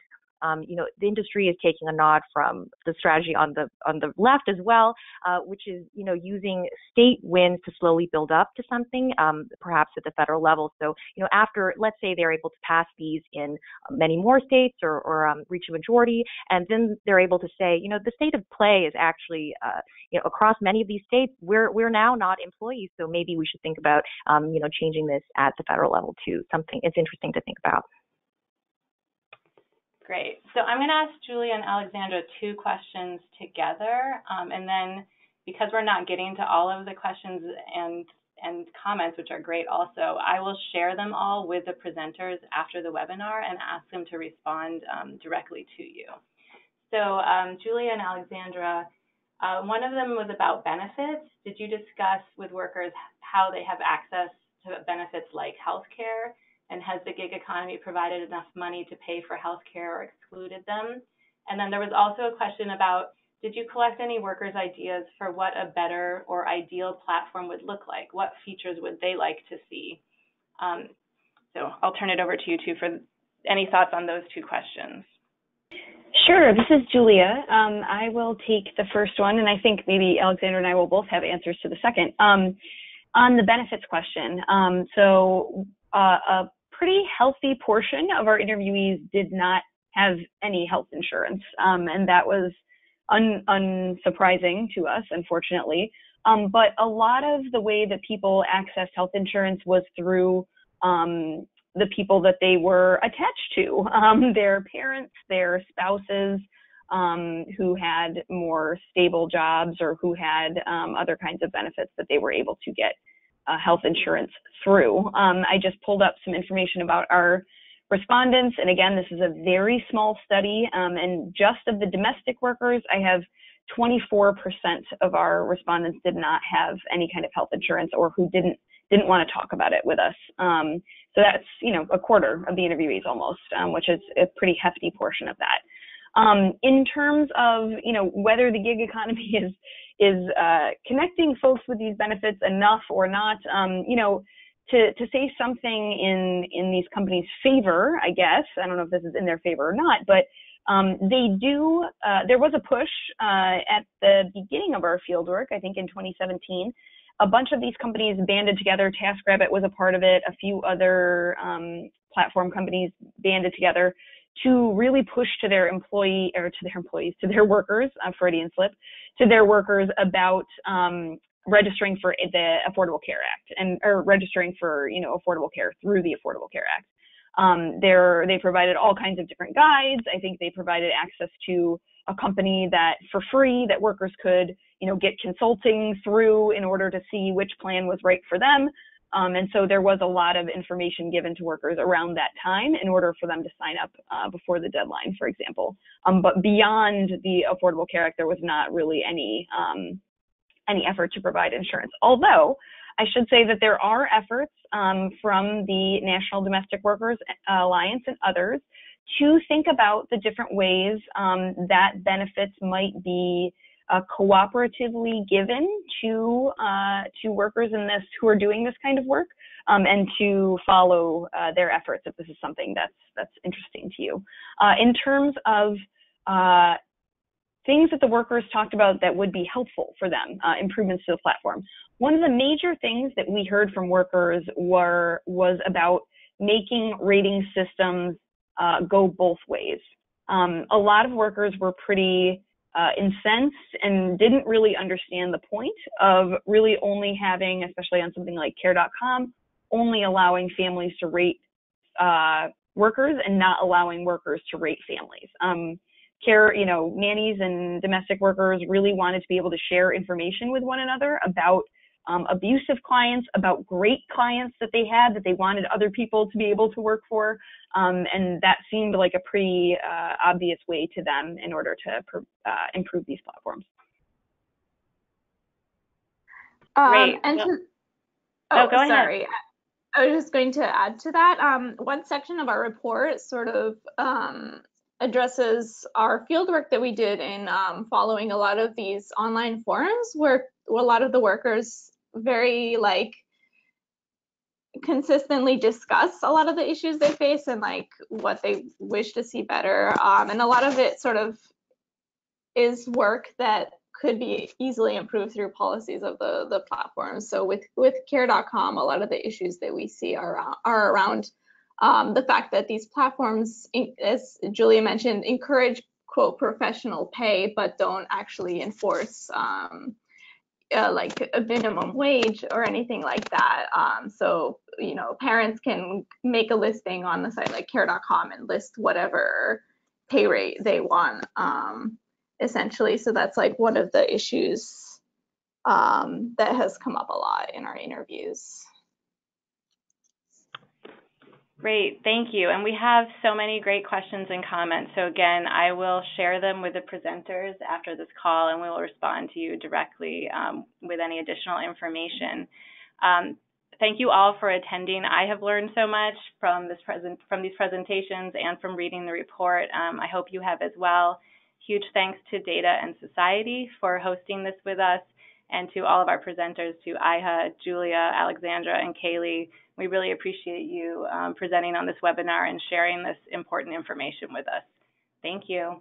the industry is taking a nod from the strategy on the left as well, which is using state wins to slowly build up to something, perhaps at the federal level. So after, let's say, they're able to pass these in many more states or reach a majority, and then they're able to say the state of play is actually across many of these states we're now not employees, so maybe we should think about changing this at the federal level too. Something it's interesting to think about. Great. So I'm going to ask Julia and Alexandra two questions together, and then because we're not getting to all of the questions and comments, which are great also, I will share them all with the presenters after the webinar and ask them to respond directly to you. So Julia and Alexandra, one of them was about benefits. Did you discuss with workers how they have access to benefits like healthcare? And has the gig economy provided enough money to pay for healthcare or excluded them? And then there was also a question about, did you collect any workers' ideas for what a better or ideal platform would look like? What features would they like to see? So I'll turn it over to you two for any thoughts on those two questions. Sure, this is Julia. I will take the first one, and I think maybe Alexandra and I will both have answers to the second. On the benefits question, a pretty healthy portion of our interviewees did not have any health insurance, and that was unsurprising to us, unfortunately. But a lot of the way that people accessed health insurance was through the people that they were attached to, their parents, their spouses, who had more stable jobs or who had other kinds of benefits that they were able to get health insurance through. I just pulled up some information about our respondents, and again, this is a very small study, and just of the domestic workers, I have 24% of our respondents did not have any kind of health insurance or who didn't want to talk about it with us. So that's, a quarter of the interviewees almost, which is a pretty hefty portion of that. In terms of, whether the gig economy is connecting folks with these benefits enough or not, to say something in these companies' favor, I guess, I don't know if this is in their favor or not, but they do, there was a push at the beginning of our fieldwork, I think in 2017. A bunch of these companies banded together. TaskRabbit was a part of it. A few other platform companies banded together to really push to their workers, Freudian slip, to their workers about registering for the Affordable Care Act or registering for, affordable care through the Affordable Care Act. They provided all kinds of different guides. I think they provided access to a company that for free that workers could, get consulting through in order to see which plan was right for them. And so there was a lot of information given to workers around that time in order for them to sign up before the deadline, for example. But beyond the Affordable Care Act, there was not really any effort to provide insurance. Although I should say that there are efforts from the National Domestic Workers Alliance and others to think about the different ways that benefits might be cooperatively given to workers in this who are doing this kind of work, and to follow their efforts if this is something that's interesting to you. In terms of things that the workers talked about that would be helpful for them, improvements to the platform. One of the major things that we heard from workers was about making rating systems go both ways. A lot of workers were pretty incensed and didn't really understand the point of really only having, especially on something like care.com, only allowing families to rate workers and not allowing workers to rate families. Nannies and domestic workers really wanted to be able to share information with one another about abusive clients, about great clients that they had that they wanted other people to be able to work for. And that seemed like a pretty obvious way to them in order to improve these platforms. Great. Go ahead. I was just going to add to that. One section of our report sort of addresses our fieldwork that we did in following a lot of these online forums where a lot of the workers very consistently discuss a lot of the issues they face and what they wish to see better. And a lot of it sort of is work that could be easily improved through policies of the platform. So with care.com, a lot of the issues that we see are around the fact that these platforms, as Julia mentioned, encourage, quote, professional pay, but don't actually enforce like a minimum wage or anything like that. So, parents can make a listing on the site like care.com and list whatever pay rate they want, essentially. So that's one of the issues that has come up a lot in our interviews. Great, thank you. And we have so many great questions and comments. So again, I will share them with the presenters after this call, and we will respond to you directly with any additional information. Thank you all for attending. I have learned so much from these presentations and from reading the report. I hope you have as well. Huge thanks to Data and Society for hosting this with us, and to all of our presenters, to Iha, Julia, Alexandra, and Kaylee. We really appreciate you presenting on this webinar and sharing this important information with us. Thank you.